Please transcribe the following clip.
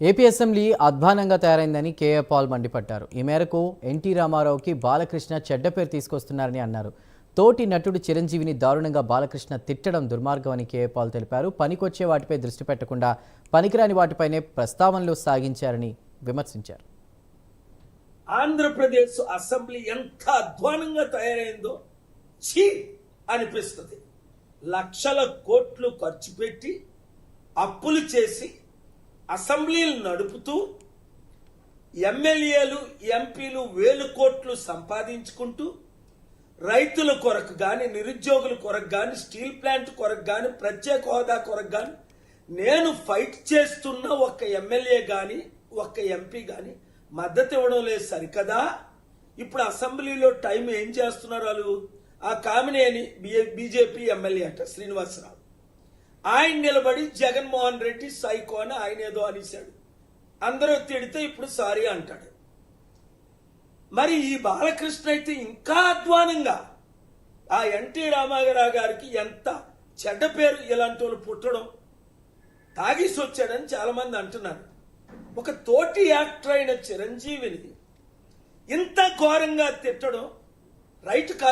AP assembly అధ్వానంగా తయారైందని KA Paul మండిపడ్డారు. ఈ మేరకు ఎన్టీ రామారావుకి బాలకృష్ణ చెడ్డ పేరు తీసుకొస్తున్నారని అన్నారు. తోటి నటుడు చిరంజీవిని దారుణంగా బాలకృష్ణ తిట్టడం దుర్మార్గమని కేఏ పాల్ తెలిపారు. పనికొచ్చే వాటిపై దృష్టి పెట్టకుండా పనికిరాని వాటిపైనే ప్రస్తావనలు సాగించారని విమర్శించారు. ఆంధ్రప్రదేశ్ అసెంబ్లీ ఎంత అధ్వానంగా తయారైందో ఛీ అనిపిస్తుంది. లక్షల కోట్లు ఖర్చు పెట్టి అప్పులు చేసి అసెంబ్లీలు నడుపుతూ ఎమ్మెల్యేలు ఎంపీలు వేలు కోట్లు సంపాదించుకుంటూ రైతుల కొరకు కానీ, నిరుద్యోగుల కొరకు కానీ, స్టీల్ ప్లాంట్ కొరకు కానీ, ప్రత్యేక హోదా కొరకు కానీ నేను ఫైట్ చేస్తున్న ఒక్క ఎమ్మెల్యే కానీ ఒక్క ఎంపీ కానీ మద్దతు ఇవ్వడం లేదు సరికదా. ఇప్పుడు అసెంబ్లీలో టైం ఏం చేస్తున్నారు వాళ్ళు? ఆ కామినేని బీజేపీ ఎమ్మెల్యే అంట శ్రీనివాసరావు, ఆయన నిలబడి జగన్మోహన్ రెడ్డి సైకో అని ఆయన ఏదో అనేశాడు. అందరూ తిడితే ఇప్పుడు సారీ అంటాడు. మరి ఈ బాలకృష్ణ అయితే ఇంకా అధ్వానంగా ఆ ఎన్టీ రామారావు గారికి ఎంత చెడ్డ పేరు ఇలాంటి వాళ్ళు పుట్టడం, తాగేసి వచ్చాడని చాలా మంది అంటున్నారు. ఒక తోటి యాక్టర్ అయిన చిరంజీవిని ఇంత ఘోరంగా తిట్టడం రైట్ కాదు.